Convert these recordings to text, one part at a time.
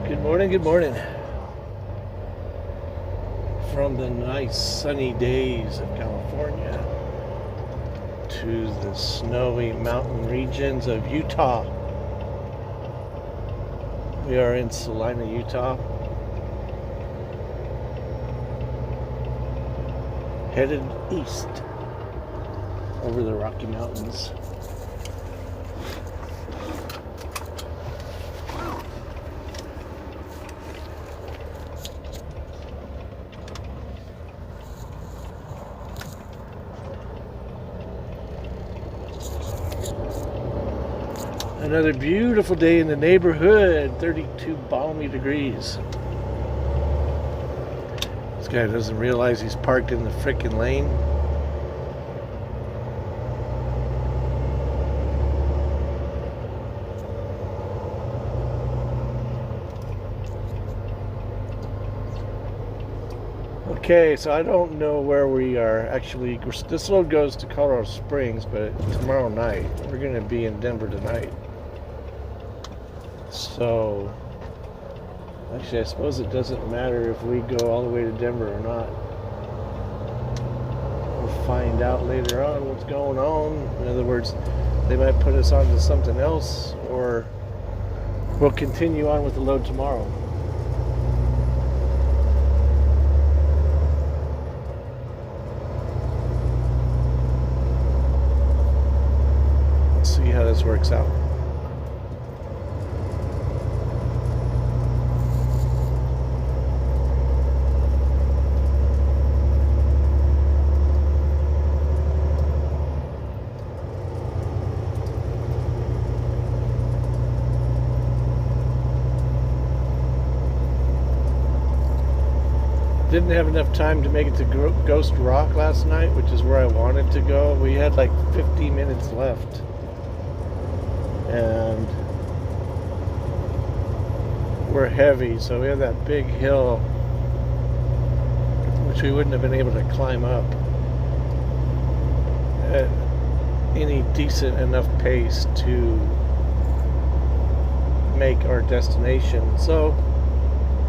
Good morning, good morning. From the nice sunny days of California to the snowy mountain regions of Utah. We are in Salina, Utah. Headed east over the Rocky Mountains. Another beautiful day in the neighborhood, 32 balmy degrees. This guy doesn't realize he's parked in the frickin' lane. Okay, so I don't know where we are. Actually, this road goes to Colorado Springs, but tomorrow night. We're going to be in Denver tonight. So, actually, I suppose it doesn't matter if we go all the way to Denver or not. We'll find out later on what's going on. In other words, they might put us on to something else, or we'll continue on with the load tomorrow. Let's see how this works out. Didn't have enough time to make it to Ghost Rock last night, which is where I wanted to go. We had like 50 minutes left. And we're heavy, so we have that big hill, which we wouldn't have been able to climb up at any decent enough pace to make our destination. So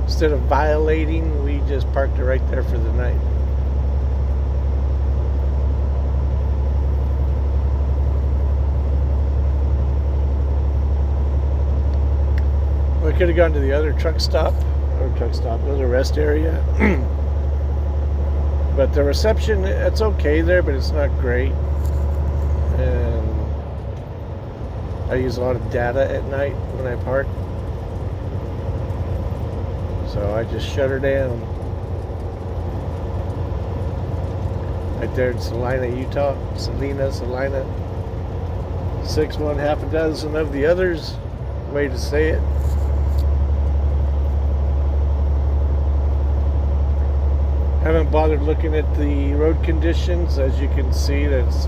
instead of violating, we just parked it right there for the night. We could have gone to the other the other rest area. But the reception, it's okay there, but it's not great. And I use a lot of data at night when I park. So I just shut her down. Right there in Salina, Utah. Salina. 6, 1, half a dozen of the others. Way to say it. Haven't bothered looking at the road conditions. As you can see, that's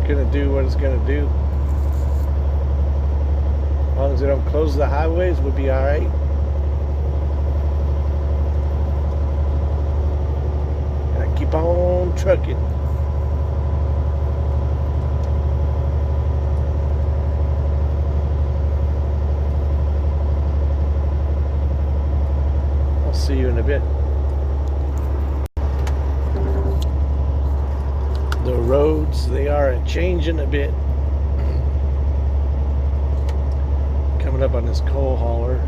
going to do what it's going to do. As long as they don't close the highways, we'll be alright. Keep on trucking. I'll see you in a bit. The roads, they are changing a bit. Coming up on this coal hauler.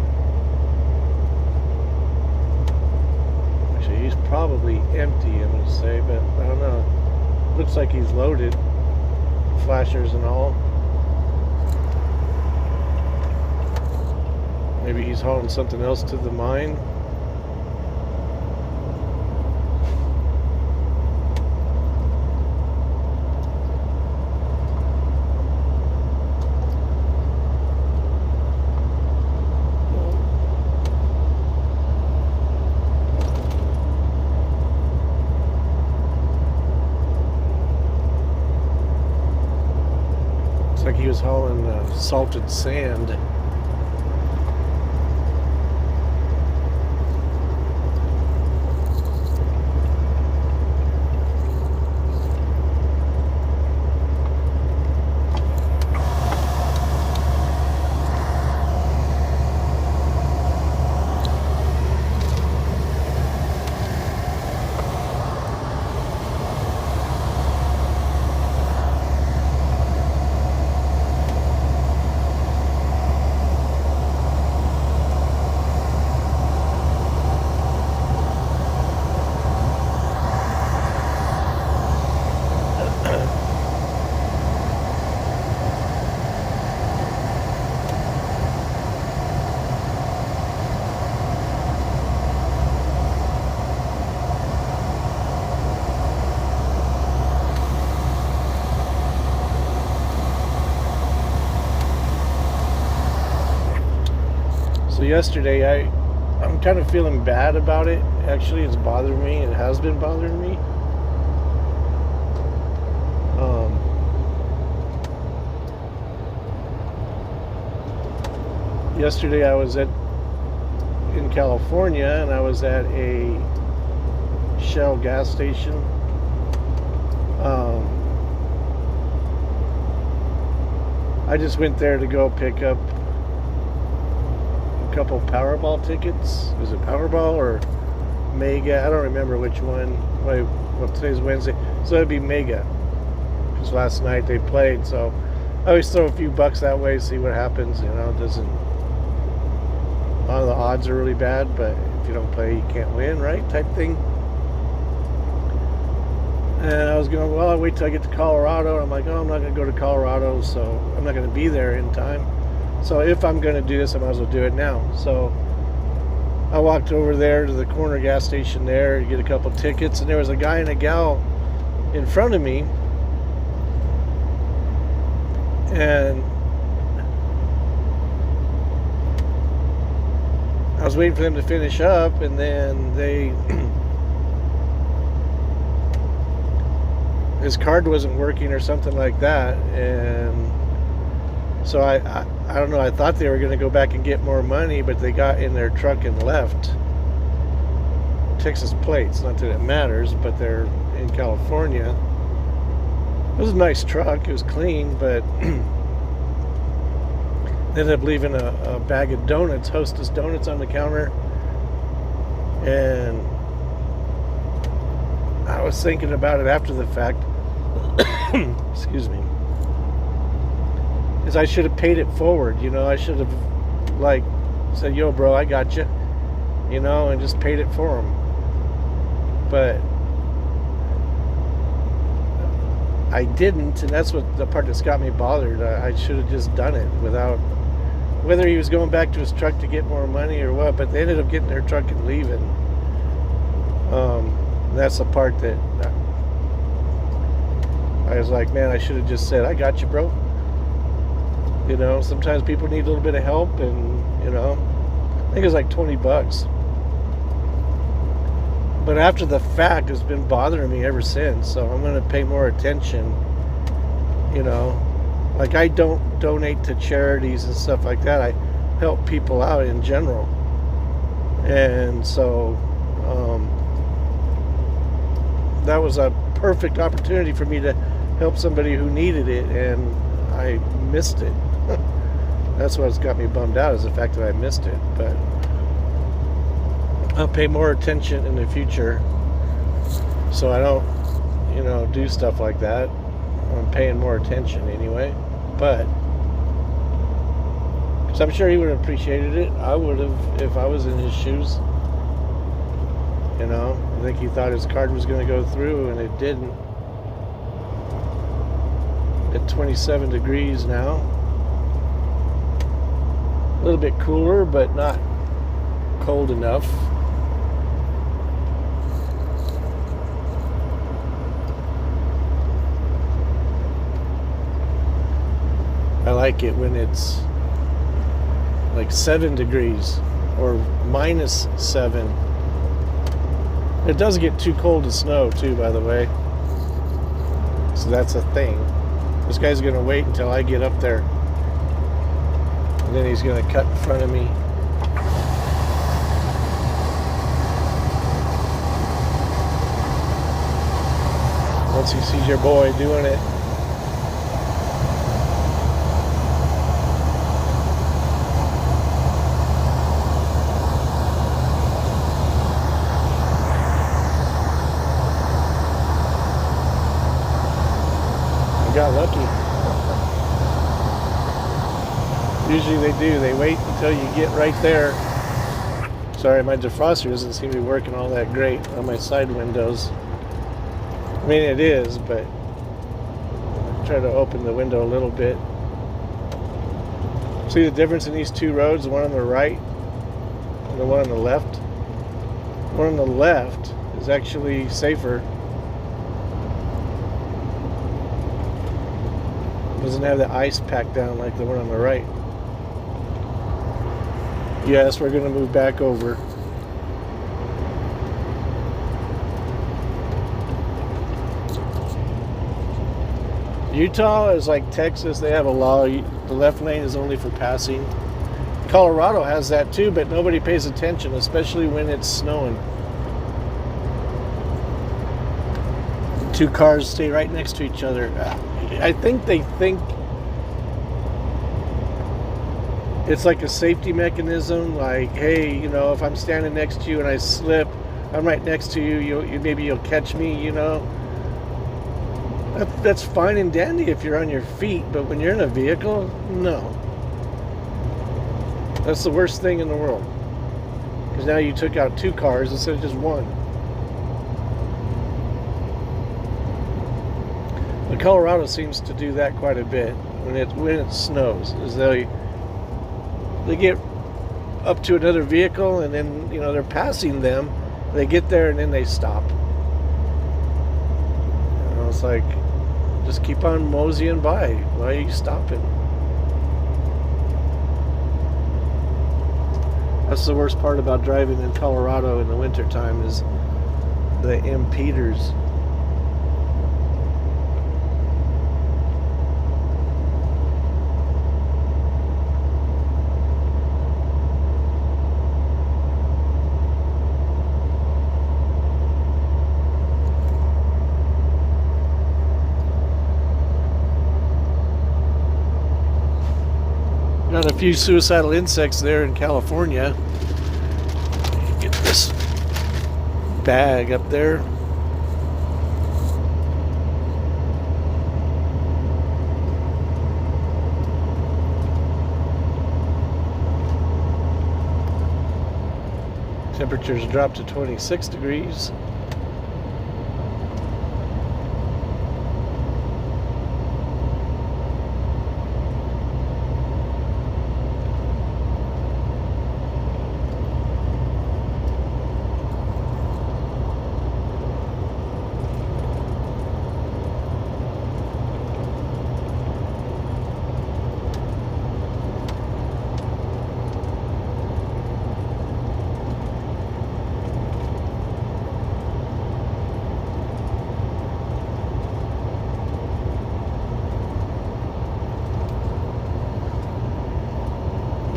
He's probably empty, I'm going to say, but I don't know. Looks like he's loaded. Flashers and all. Maybe he's hauling something else to the mine. Looks like he was hauling salted sand. So yesterday, I'm kind of feeling bad about it. Actually, it's bothering me. It has been bothering me. Yesterday I was in California, and I was at a Shell gas station. I just went there to go pick up a couple Powerball tickets. Is it Powerball or Mega? I don't remember which one. Well, today's Wednesday, so it'd be Mega, because last night they played. So I always throw a few bucks that way, see what happens. You know, it doesn't. The odds are really bad, but if you don't play, you can't win, right? Type thing. And I was going, well, I'll wait till I get to Colorado. And I'm like, oh, I'm not going to go to Colorado, so I'm not going to be there in time. So if I'm going to do this, I might as well do it now. So I walked over there to the corner gas station there to get a couple tickets, and there was a guy and a gal in front of me. And I was waiting for them to finish up, and then his card wasn't working or something like that, and so I don't know, I thought they were going to go back and get more money, but they got in their truck and left. Texas plates, not that it matters, but they're in California. It was a nice truck, it was clean, but ended up leaving a bag of donuts, Hostess donuts, on the counter. And I was thinking about it after the fact. Excuse me. Is I should have paid it forward. You know, I should have like said, "Yo, bro, I got you," you know, and just paid it for him. But I didn't, and that's what the part that's got me bothered. I should have just done it without. Whether he was going back to his truck to get more money or what, but they ended up getting their truck and leaving. That's the part that I was like, man, I should have just said, I got you, bro. You know, sometimes people need a little bit of help, and, you know, I think it was like $20. But after the fact, it's been bothering me ever since, so I'm going to pay more attention, you know. Like, I don't donate to charities and stuff like that. I help people out in general. And so that was a perfect opportunity for me to help somebody who needed it, and I missed it. That's what's got me bummed out, is the fact that I missed it. But I'll pay more attention in the future so I don't, you know, do stuff like that. I'm paying more attention anyway. But because I'm sure he would have appreciated it. I would have if I was in his shoes. You know, I think he thought his card was going to go through, and it didn't. At 27 degrees now. A little bit cooler, but not cold enough. I like it when it's like 7 degrees or -7. It does get too cold to snow too, by the way. So that's a thing. This guy's going to wait until I get up there. And then he's going to cut in front of me. Once he sees your boy doing it. Got lucky. Usually they do. They wait until you get right there. Sorry, my defroster doesn't seem to be working all that great on my side windows. I mean, it is, but I try to open the window a little bit. See the difference in these two roads, the one on the right and the one on the left? The one on the left is actually safer. Doesn't have the ice packed down like the one on the right. Yes, we're going to move back over. Utah is like Texas. They have a law. The left lane is only for passing. Colorado has that too, but nobody pays attention, especially when it's snowing. Two cars stay right next to each other. I think they think it's like a safety mechanism. Like, hey, you know, if I'm standing next to you and I slip, I'm right next to you. Maybe you'll catch me. You know, that's fine and dandy if you're on your feet, but when you're in a vehicle, no. That's the worst thing in the world. Because now you took out two cars instead of just one. But Colorado seems to do that quite a bit when it snows. Is they get up to another vehicle and then, you know, they're passing them. They get there and then they stop. You know, it's like, just keep on moseying by. Why are you stopping? That's the worst part about driving in Colorado in the wintertime is the impeders. Got a few suicidal insects there in California. Get this bag up there. Temperatures dropped to 26 degrees.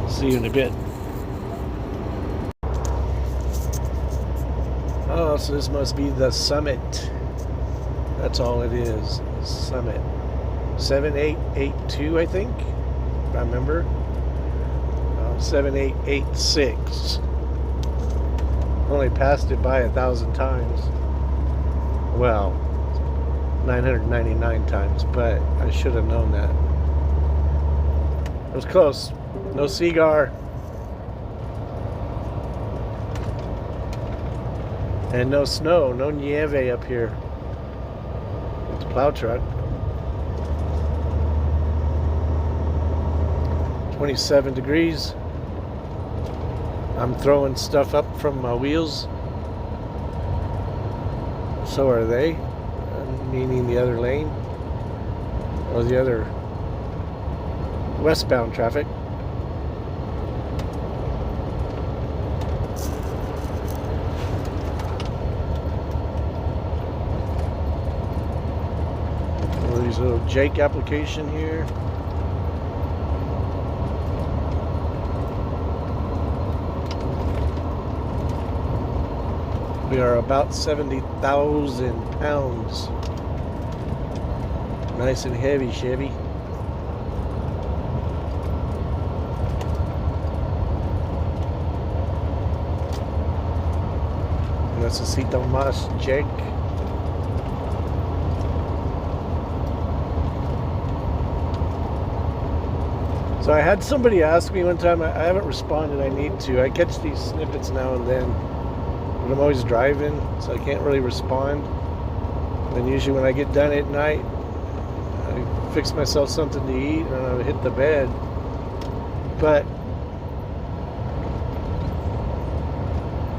See you in a bit. Oh, so this must be the summit. That's all it is. Summit. 7882, I think. If I remember. 7886. Only passed it by 1,000 times. Well, 999 times, but I should have known that. It was close. No cigar. And no snow, no nieve up here. It's a plow truck. 27 degrees. I'm throwing stuff up from my wheels. So are they. Meaning the other lane. Or the other westbound traffic. Little Jake application here. We are about 70,000 pounds. Nice and heavy, Chevy. Necesito más, Jake. So I had somebody ask me one time, I haven't responded, I need to. I catch these snippets now and then, but I'm always driving, so I can't really respond. And usually when I get done at night, I fix myself something to eat and I hit the bed. But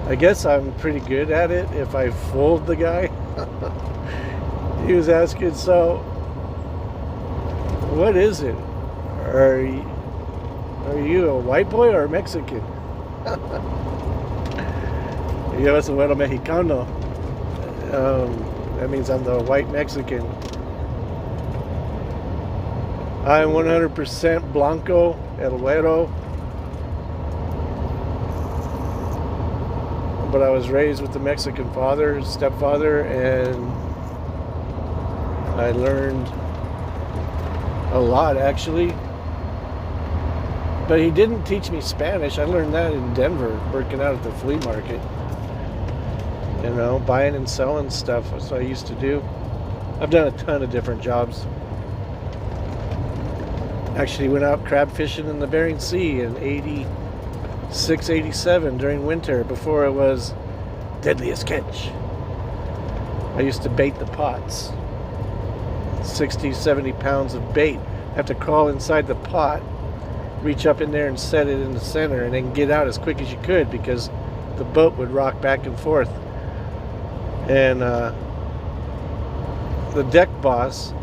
I guess I'm pretty good at it if I fooled the guy. He was asking, so what is it? Are you a white boy or a Mexican? Yo es bueno mexicano. That means I'm the white Mexican. I'm 100% blanco, el güero. But I was raised with the Mexican father, stepfather, and I learned a lot, actually. But he didn't teach me Spanish. I learned that in Denver, working out at the flea market. You know, buying and selling stuff. That's what I used to do. I've done a ton of different jobs. Actually went out crab fishing in the Bering Sea in 86, 87 during winter, before it was deadliest catch. I used to bait the pots. 60, 70 pounds of bait. Have to crawl inside the pot, reach up in there and set it in the center, and then get out as quick as you could, because the boat would rock back and forth. And the deck boss,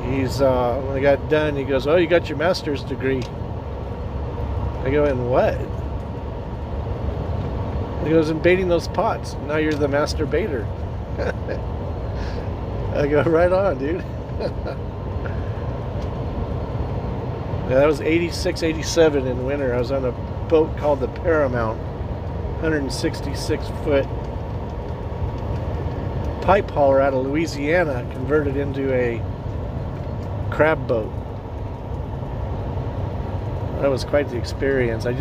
he's when I got done, he goes, "Oh, you got your master's degree." I go, "In what?" He goes, "In baiting those pots. Now you're the master baiter." I go, "Right on, dude." Yeah, that was 86, 87 in winter. I was on a boat called the Paramount, 166-foot pipe hauler out of Louisiana, converted into a crab boat. That was quite the experience. It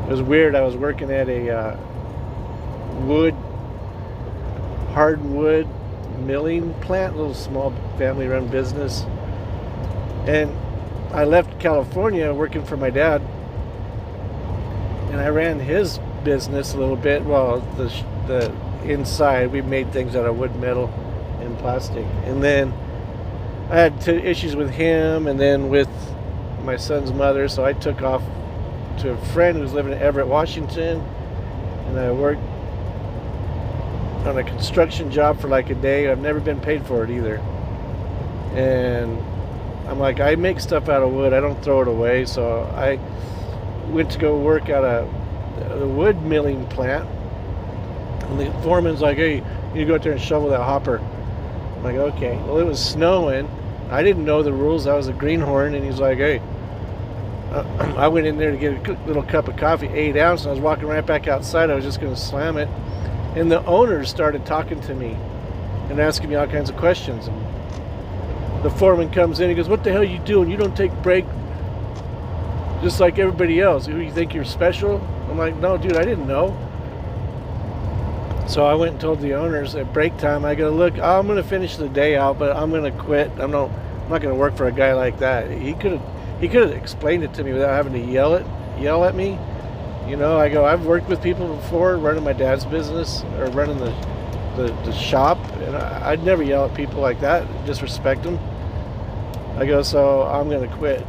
was weird. I was working at a hardwood milling plant, a little small family-run business. And I left California working for my dad, and I ran his business a little bit. Well, the inside, we made things out of wood, metal, and plastic. And then I had issues with him, and then with my son's mother, so I took off to a friend who was living in Everett, Washington, and I worked on a construction job for like a day. I've never been paid for it either. And I'm like, I make stuff out of wood, I don't throw it away. So I went to go work at the wood milling plant, and the foreman's like, "Hey, you go out there and shovel that hopper." I'm like, "Okay." Well, it was snowing. I didn't know the rules. I was a greenhorn, and he's like, "Hey." I went in there to get a little cup of coffee, 8 ounce, and I was walking right back outside. I was just going to slam it. And the owners started talking to me and asking me all kinds of questions. And the foreman comes in, he goes, "What the hell are you doing? You don't take break just like everybody else. You think you're special?" I'm like, "No, dude, I didn't know." So I went and told the owners at break time, I go, "Look, I'm going to finish the day out, but I'm going to quit. I'm not going to work for a guy like that." He could have explained it to me without having to yell at me. You know, I go, "I've worked with people before, running my dad's business or running the shop, and I'd never yell at people like that, disrespect them." I go, "So I'm going to quit,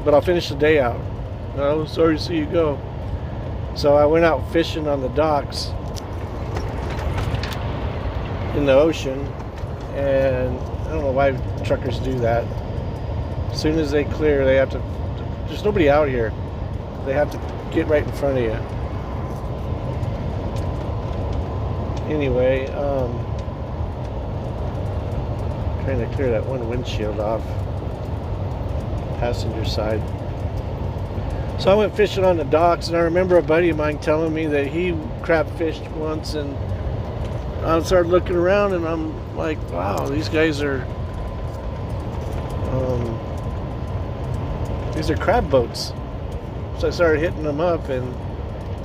but I'll finish the day out." "Oh, sorry to see you go." So I went out fishing on the docks in the ocean, and I don't know why truckers do that. As soon as they clear, they have to, there's nobody out here. They have to get right in front of you. Anyway, trying to clear that one windshield off, passenger side. So I went fishing on the docks, and I remember a buddy of mine telling me that he crab fished once, and I started looking around, and I'm like, wow, these guys are these are crab boats. So I started hitting them up, and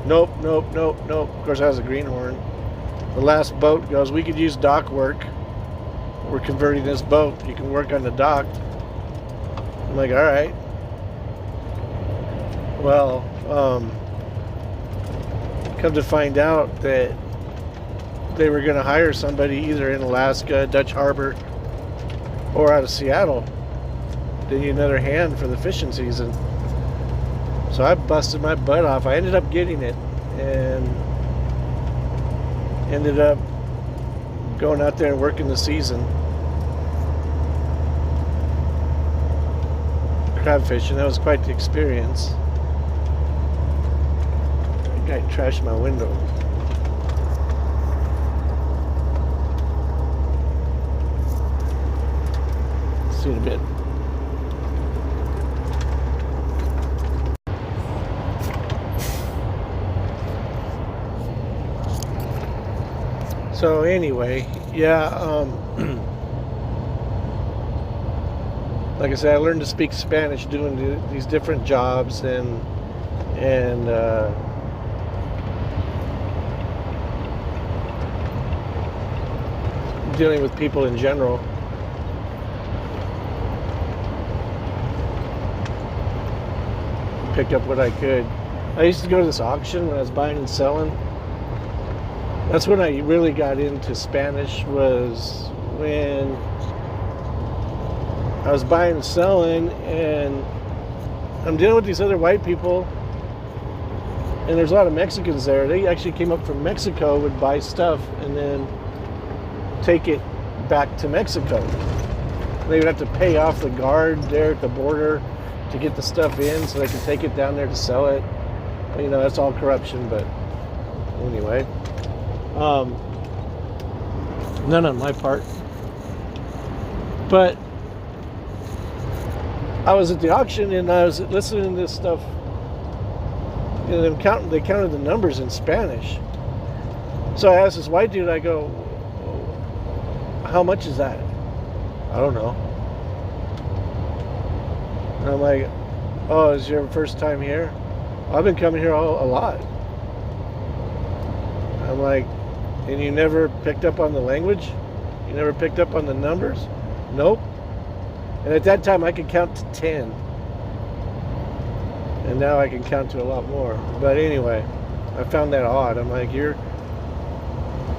nope. Of course, I was a greenhorn. The last boat goes, "We could use dock work. We're converting this boat. You can work on the dock." I'm like, "All right." Well, come to find out that they were going to hire somebody either in Alaska, Dutch Harbor, or out of Seattle. They need another hand for the fishing season. So I busted my butt off. I ended up getting it, and ended up going out there and working the season. crab fishing. That was quite the experience. That guy trashed my window. See you in a bit. So anyway, yeah, like I said, I learned to speak Spanish doing these different jobs and dealing with people in general. Picked up what I could. I used to go to this auction when I was buying and selling. That's when I really got into Spanish, was when I was buying and selling, and I'm dealing with these other white people, and there's a lot of Mexicans there. They actually came up from Mexico, would buy stuff and then take it back to Mexico. They would have to pay off the guard there at the border to get the stuff in so they could take it down there to sell it. You know, that's all corruption, but anyway. None on my part. But I was at the auction and I was listening to this stuff. You know, they counted the numbers in Spanish. So I asked this white dude, I go, how much is that? I don't know. And I'm like, oh, is your first time here? I've been coming here a lot. I'm like, and you never picked up on the language? You never picked up on the numbers? Nope. And at that time I could count to 10. And now I can count to a lot more. But anyway, I found that odd. I'm like,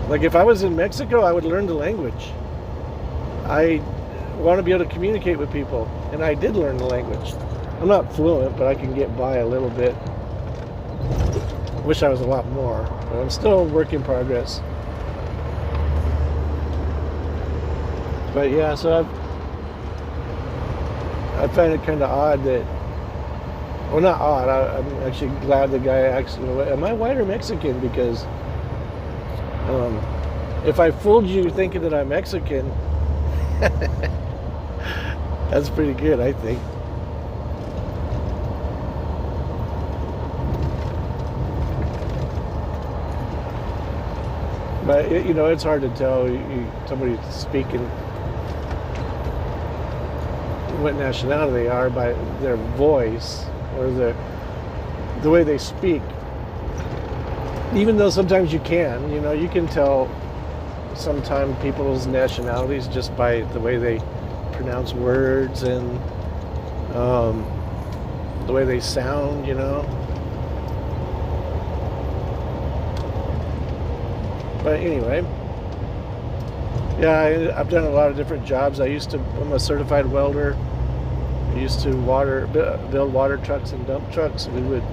like if I was in Mexico, I would learn the language. I want to be able to communicate with people. And I did learn the language. I'm not fluent, but I can get by a little bit. Wish I was a lot more. But I'm still a work in progress. But yeah, so I find it kind of odd that, well, not odd, I'm actually glad the guy actually, am I white or Mexican? Because if I fooled you thinking that I'm Mexican, that's pretty good, I think. But, you know, it's hard to tell somebody speaking what nationality they are by their voice or the way they speak. Even though sometimes you can tell sometimes people's nationalities just by the way they pronounce words and the way they sound, you know. But anyway, yeah, I've done a lot of different jobs. I'm a certified welder. I used to build water trucks and dump trucks. We would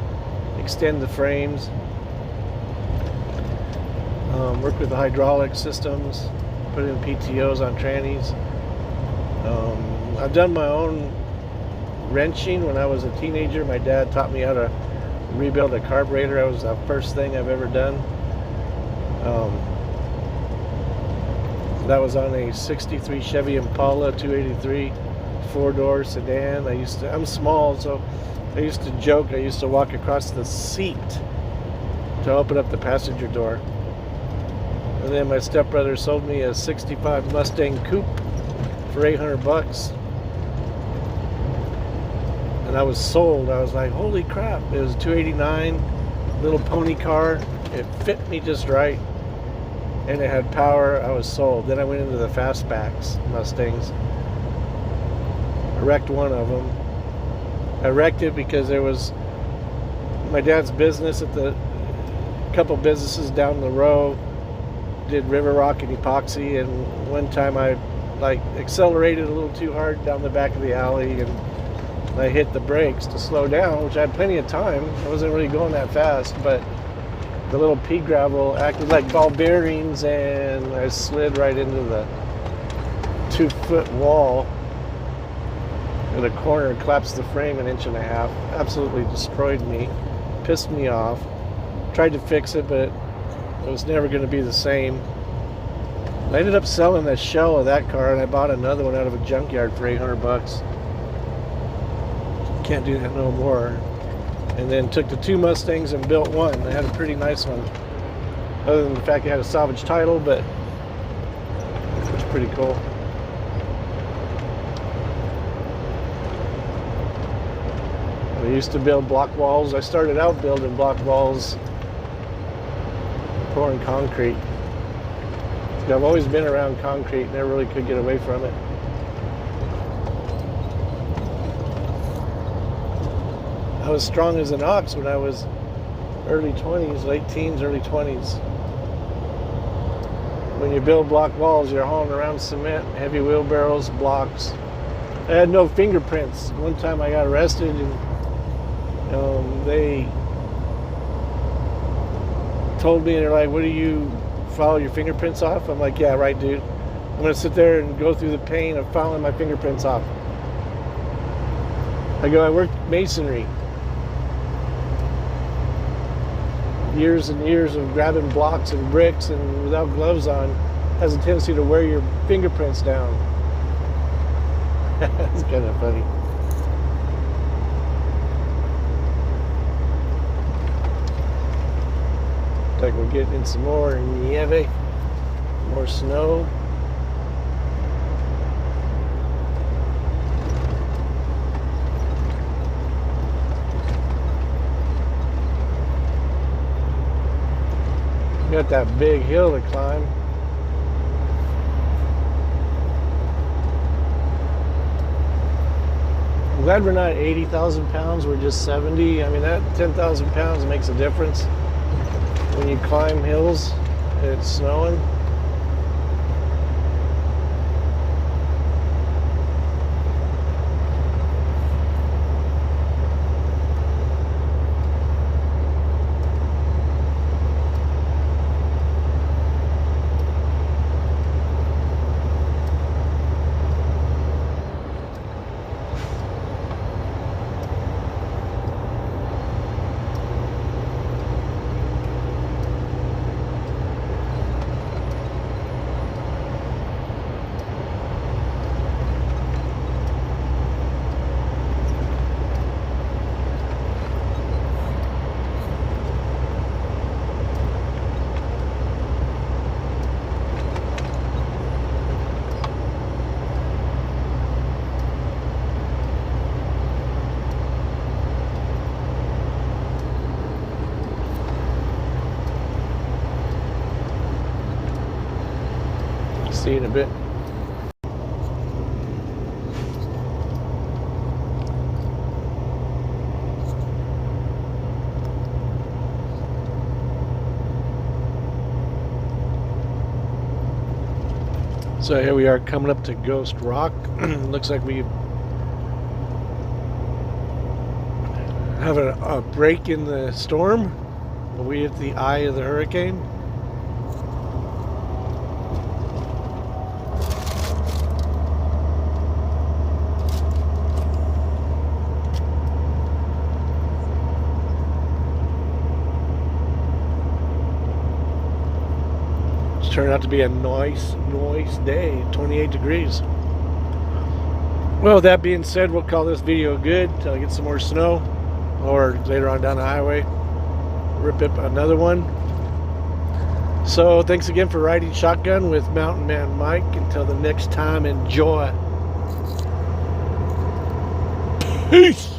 extend the frames, work with the hydraulic systems, put in PTOs on trannies. I've done my own wrenching when I was a teenager. My dad taught me how to rebuild a carburetor. That was the first thing I've ever done. That was on a 63 Chevy Impala 283 4-door sedan. I'm small, so I used to joke. I used to walk across the seat to open up the passenger door. And then my stepbrother sold me a 65 Mustang Coupe for $800. And I was sold. I was like, holy crap. It was 289, little pony car. It fit me just right. And it had power. I was sold. Then I went into the fastbacks Mustangs. I wrecked one of them. I wrecked it because there was my dad's business at the couple businesses down the road did river rock and epoxy, and one time I accelerated a little too hard down the back of the alley and I hit the brakes to slow down, which I had plenty of time. I wasn't really going that fast, but the little pea gravel acted like ball bearings and I slid right into the 2-foot wall. at a corner and collapsed the frame an inch and a half. Absolutely destroyed me. Pissed me off. Tried to fix it, but it was never going to be the same. I ended up selling the shell of that car, and I bought another one out of a junkyard for $800. Can't do that no more. And then took the 2 Mustangs and built one. I had a pretty nice one. Other than the fact it had a salvage title, but it was pretty cool. I used to build block walls. I started out building block walls, pouring concrete. I've always been around concrete, never really could get away from it. I was strong as an ox when I was early 20s, late teens, early 20s. When you build block walls, you're hauling around cement, heavy wheelbarrows, blocks. I had no fingerprints. One time I got arrested and they told me, and they're like, "What do you follow your fingerprints off?" I'm like, "Yeah, right, dude. I'm gonna sit there and go through the pain of following my fingerprints off." I go, I worked masonry. Years and years of grabbing blocks and bricks, and without gloves on, has a tendency to wear your fingerprints down. That's kind of funny. Like we're getting in some more nieve, more snow. Got that big hill to climb. I'm glad we're not 80,000 pounds, we're just 70. I mean, that 10,000 pounds makes a difference. When you climb hills and it's snowing. See you in a bit. So here we are coming up to Ghost Rock. Looks like we have a break in the storm. We hit the eye of the hurricane. Turned out to be a nice day, 28 degrees. Well, that being said, we'll call this video good till I get some more snow, or later on down the highway, rip up another one. So thanks again for riding shotgun with Mountain Man Mike. Until the next time, enjoy. Peace.